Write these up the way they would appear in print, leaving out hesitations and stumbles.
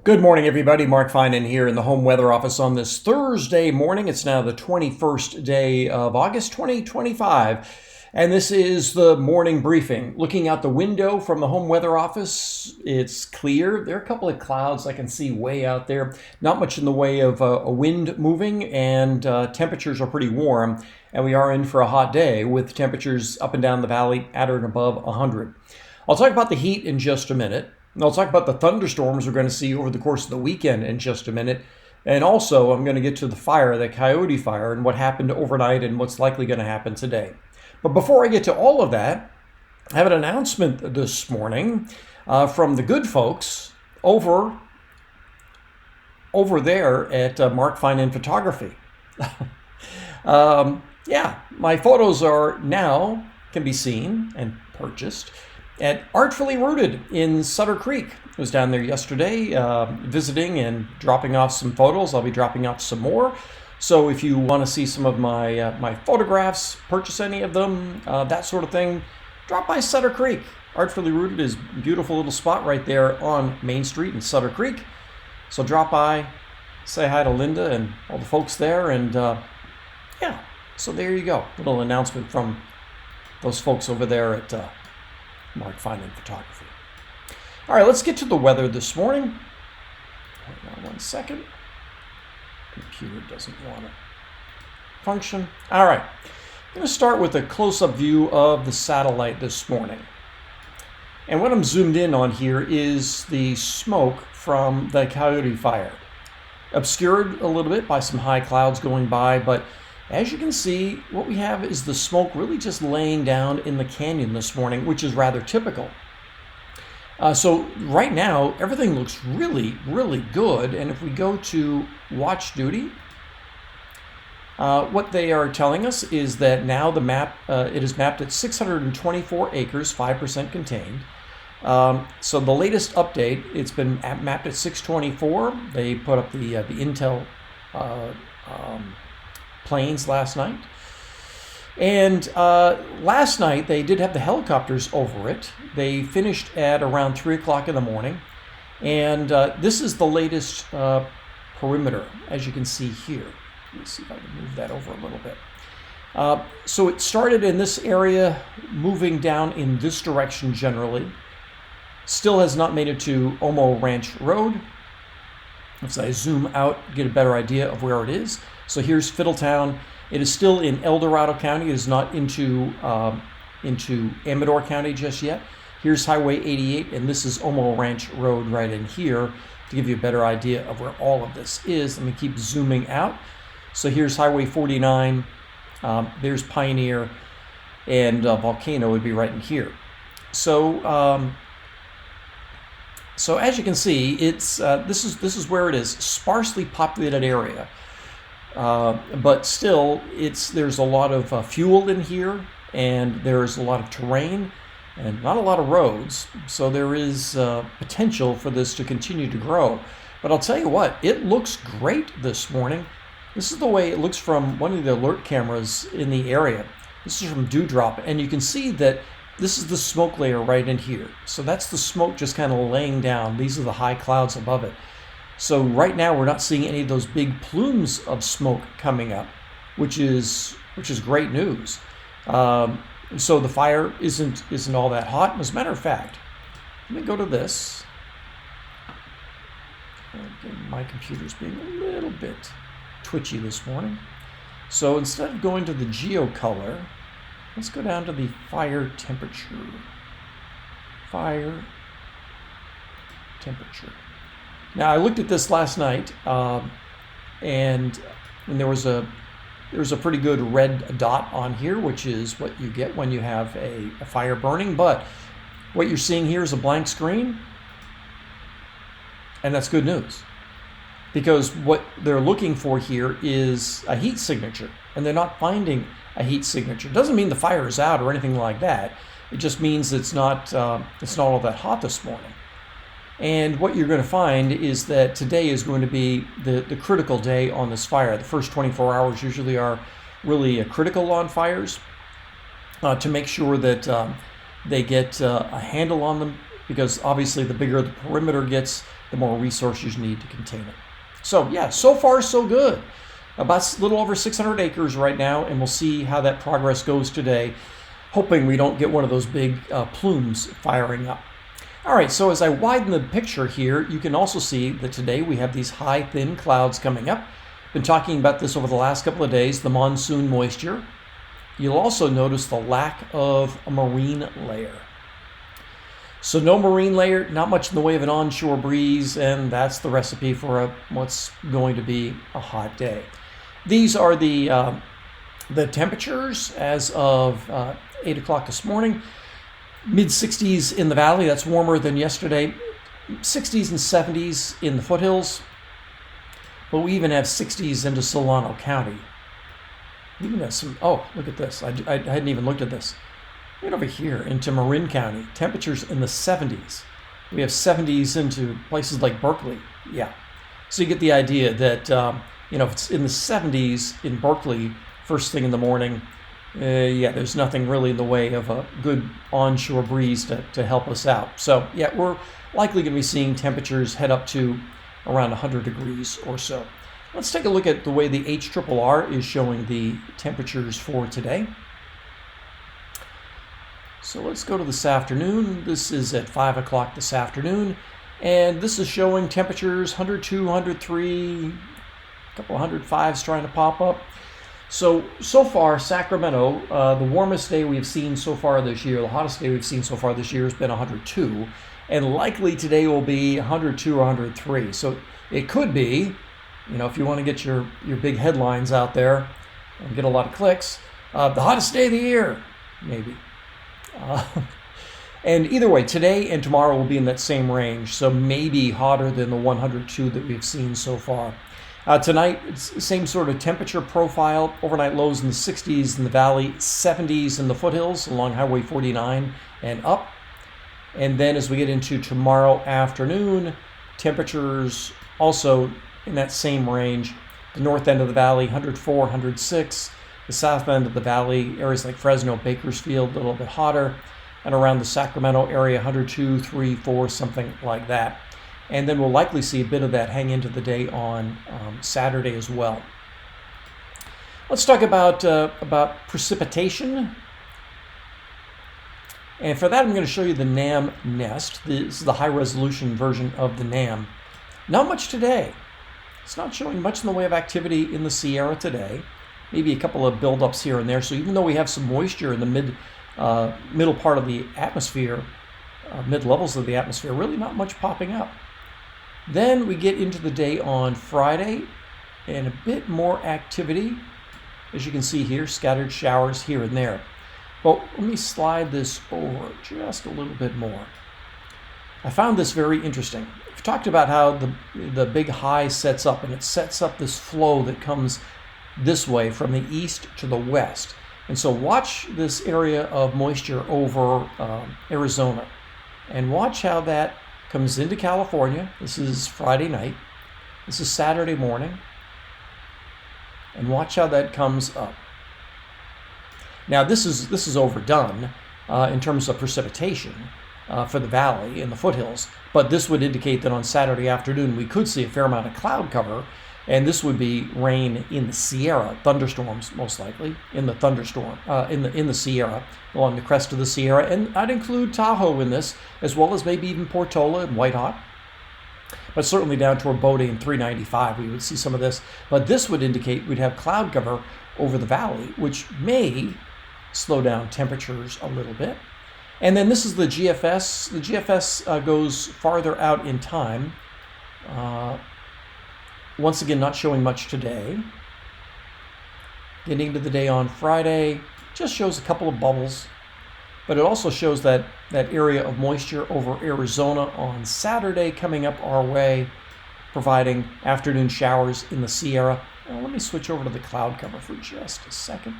Good morning, everybody. Mark Finan here in the home weather office on this Thursday morning. It's now the 21st day of August 2025, and this is the morning briefing. Looking out the window from the home weather office, it's clear. There are a couple of clouds I can see way out there. Not much in the way of a wind moving, and temperatures are pretty warm, and we are in for a hot day with temperatures up and down the valley at or above 100. I'll talk about the heat in just a minute. And I'll talk about the thunderstorms we're going to see over the course of the weekend in just a minute. And also, I'm going to get to the fire, the Coyote Fire, and what happened overnight and what's likely going to happen today. But before I get to all of that, I have an announcement this morning from the good folks over there at Mark Finan Photography. My photos are now can be seen and purchased at Artfully Rooted in Sutter Creek. I was down there yesterday visiting and dropping off some photos. I'll be dropping off some more. So if you want to see some of my photographs, purchase any of them, that sort of thing, drop by Sutter Creek. Artfully Rooted is a beautiful little spot right there on Main Street in Sutter Creek. So drop by, say hi to Linda and all the folks there, and so there you go. Little announcement from those folks over there at Mark Finan Photography. All right, let's get to the weather this morning. Hold on 1 second. Computer doesn't want to function. All right, I'm going to start with a close-up view of the satellite this morning. And what I'm zoomed in on here is the smoke from the Coyote Fire. Obscured a little bit by some high clouds going by, but as you can see, what we have is the smoke really just laying down in the canyon this morning, which is rather typical. So right now, everything looks really, really good. And if we go to watch duty, what they are telling us is that now the map, it is mapped at 624 acres, 5% contained. So the latest update, it's been mapped at 624. They put up the Intel planes last night, and last night they did have the helicopters over it. They finished at around 3 o'clock in the morning, and this is the latest perimeter, as you can see here. Let me see if I can move that over a little bit. So it started in this area, moving down in this direction generally. Still has not made it to Omo Ranch Road. As I zoom out, get a better idea of where it is. So here's Fiddletown. It is still in Dorado County. It is not into Amador County just yet. Here's Highway 88, and this is Omo Ranch Road right in here to give you a better idea of where all of this is. Let me keep zooming out. So here's Highway 49. There's Pioneer, and Volcano would be right in here. So as you can see, it's this is where it is, sparsely populated area. But still, there's a lot of fuel in here, and there's a lot of terrain, and not a lot of roads. So there is potential for this to continue to grow. But I'll tell you what, it looks great this morning. This is the way it looks from one of the alert cameras in the area. This is from Dewdrop, and you can see that this is the smoke layer right in here. So that's the smoke just kind of laying down. These are the high clouds above it. So right now we're not seeing any of those big plumes of smoke coming up, which is great news. So the fire isn't all that hot. As a matter of fact, let me go to this. My computer's being a little bit twitchy this morning. So instead of going to the geocolor, let's go down to the fire temperature. Fire temperature. Now I looked at this last night, and there was a pretty good red dot on here, which is what you get when you have a fire burning. But what you're seeing here is a blank screen, and that's good news, because what they're looking for here is a heat signature, and they're not finding a heat signature. It doesn't mean the fire is out or anything like that. It just means it's not all that hot this morning. And what you're going to find is that today is going to be the critical day on this fire. The first 24 hours usually are really critical on fires to make sure that they get a handle on them because obviously the bigger the perimeter gets, the more resources you need to contain it. So yeah, so far so good. About a little over 600 acres right now, and we'll see how that progress goes today, hoping we don't get one of those big plumes firing up. All right, so as I widen the picture here, you can also see that today we have these high, thin clouds coming up. Been talking about this over the last couple of days, the monsoon moisture. You'll also notice the lack of a marine layer. So no marine layer, not much in the way of an onshore breeze, and that's the recipe for what's going to be a hot day. These are the temperatures as of 8 o'clock this morning. Mid-60s in the valley, that's warmer than yesterday. 60s and 70s in the foothills. But we even have 60s into Solano County. We even have some, oh, look at this. I hadn't even looked at this. Right over here into Marin County, temperatures in the 70s. We have 70s into places like Berkeley. Yeah. So you get the idea that, if it's in the 70s in Berkeley, first thing in the morning, there's nothing really in the way of a good onshore breeze to help us out. So, yeah, we're likely going to be seeing temperatures head up to around 100 degrees or so. Let's take a look at the way the HRRR is showing the temperatures for today. So let's go to this afternoon. This is at 5 o'clock this afternoon, and this is showing temperatures 102, 103, a couple of 105s trying to pop up. So far, Sacramento, the warmest day we've seen so far this year, the hottest day we've seen so far this year has been 102, and likely today will be 102 or 103. So it could be, if you want to get your big headlines out there and get a lot of clicks, the hottest day of the year, maybe. And either way, today and tomorrow will be in that same range, so maybe hotter than the 102 that we've seen so far. Tonight, it's the same sort of temperature profile. Overnight lows in the 60s in the valley, 70s in the foothills along Highway 49 and up. And then as we get into tomorrow afternoon, temperatures also in that same range. The north end of the valley, 104, 106. The south end of the valley, areas like Fresno, Bakersfield, a little bit hotter. And around the Sacramento area, 102, 3, 4, something like that. And then we'll likely see a bit of that hang into the day on Saturday as well. Let's talk about precipitation. And for that, I'm going to show you the NAM nest. This is the high-resolution version of the NAM. Not much today. It's not showing much in the way of activity in the Sierra today. Maybe a couple of buildups here and there. So even though we have some moisture in the middle part of the atmosphere, mid-levels of the atmosphere, really not much popping up. Then we get into the day on Friday and a bit more activity. As you can see here, scattered showers here and there. But let me slide this over just a little bit more. I found this very interesting. We've talked about how the big high sets up, and it sets up this flow that comes this way from the east to the west. And so watch this area of moisture over Arizona, and watch how that comes into California. This is Friday night. This is Saturday morning. And watch how that comes up. Now this is overdone in terms of precipitation for the valley and the foothills, but this would indicate that on Saturday afternoon we could see a fair amount of cloud cover, and this would be rain in the Sierra, thunderstorms most likely in the thunderstorm in the Sierra, along the crest of the Sierra, and I'd include Tahoe in this, as well as maybe even Portola and White Hawk. But certainly down toward Bodie and 395 we would see some of this. But this would indicate we'd have cloud cover over the valley, which may slow down temperatures a little bit. And then this is the GFS. The GFS goes farther out in time. Once again, not showing much today. Getting into the day on Friday, just shows a couple of bubbles. But it also shows that area of moisture over Arizona on Saturday coming up our way, providing afternoon showers in the Sierra. Now, let me switch over to the cloud cover for just a second.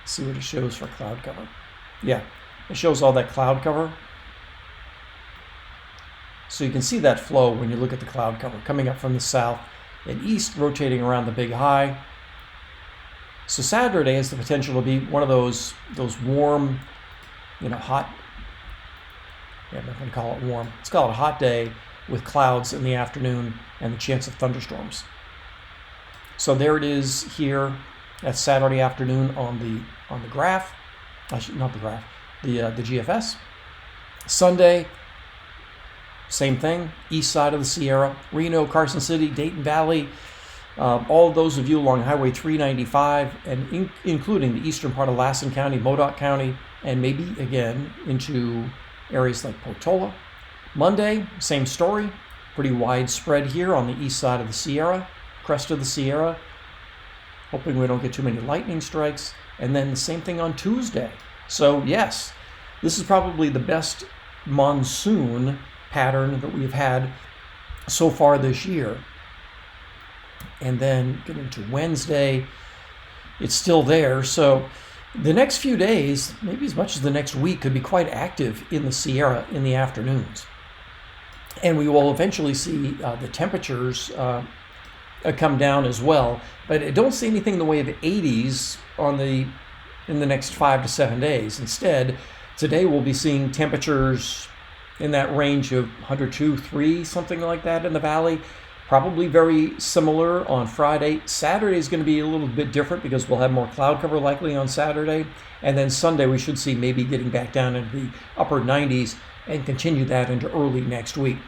See what it shows for cloud cover. Yeah, it shows all that cloud cover. So you can see that flow when you look at the cloud cover coming up from the south and east, rotating around the big high. So Saturday has the potential to be one of those warm, hot Yeah, I'm not going to call it warm. Let's call it a hot day with clouds in the afternoon and the chance of thunderstorms. So there it is here. That's Saturday afternoon on the graph. Not the graph. The GFS. Sunday, same thing. East side of the Sierra, Reno, Carson City, Dayton Valley. All of those of you along Highway 395, and including the eastern part of Lassen County, Modoc County, and maybe again into areas like Portola. Monday, same story. Pretty widespread here on the east side of the Sierra, crest of the Sierra. Hoping we don't get too many lightning strikes. And then the same thing on Tuesday. So yes, this is probably the best monsoon pattern that we've had so far this year. And then getting to Wednesday, it's still there. So the next few days, maybe as much as the next week, could be quite active in the Sierra in the afternoons. And we will eventually see the temperatures come down as well. But I don't see anything in the way of 80s in the next 5 to 7 days. Instead, today we'll be seeing temperatures in that range of 102, 3, something like that in the valley. Probably very similar on Friday. Saturday is going to be a little bit different because we'll have more cloud cover likely on Saturday. And then Sunday we should see maybe getting back down into the upper 90s and continue that into early next week.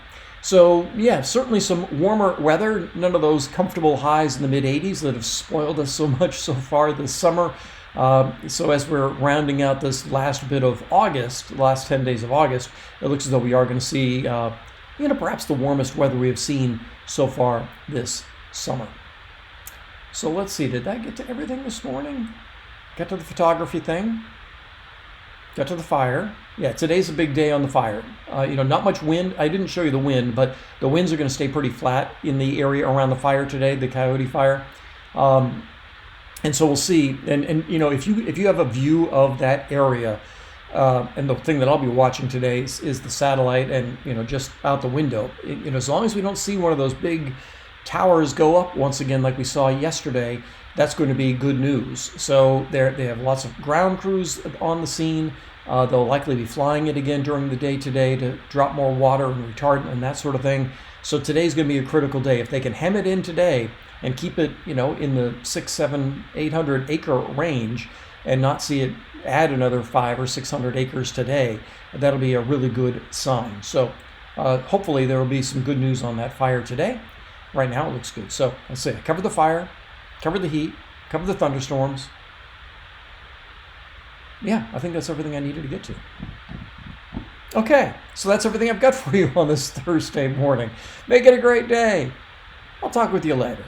So yeah, certainly some warmer weather. None of those comfortable highs in the mid 80s that have spoiled us so much so far this summer. So as we're rounding out this last bit of August, the last 10 days of August, it looks as though we are going to see perhaps the warmest weather we have seen so far this summer. So let's see, did that get to everything this morning? Get to the photography thing? Got to the fire. Yeah, today's a big day on the fire. Not much wind. I didn't show you the wind, but the winds are going to stay pretty flat in the area around the fire today, the Coyote Fire. And so we'll see. And if you have a view of that area, and the thing that I'll be watching today is the satellite, and just out the window. As long as we don't see one of those big towers go up once again like we saw yesterday, that's going to be good news. So they have lots of ground crews on the scene. They'll likely be flying it again during the day today to drop more water and retardant and that sort of thing. So today's going to be a critical day. If they can hem it in today and keep it, in the 600, 700, 800 acre range and not see it add another 500 or 600 acres today, that'll be a really good sign. So hopefully there will be some good news on that fire today. Right now it looks good. So let's say I covered the fire, covered the heat, covered the thunderstorms. Yeah, I think that's everything I needed to get to. Okay, so that's everything I've got for you on this Thursday morning. Make it a great day. I'll talk with you later.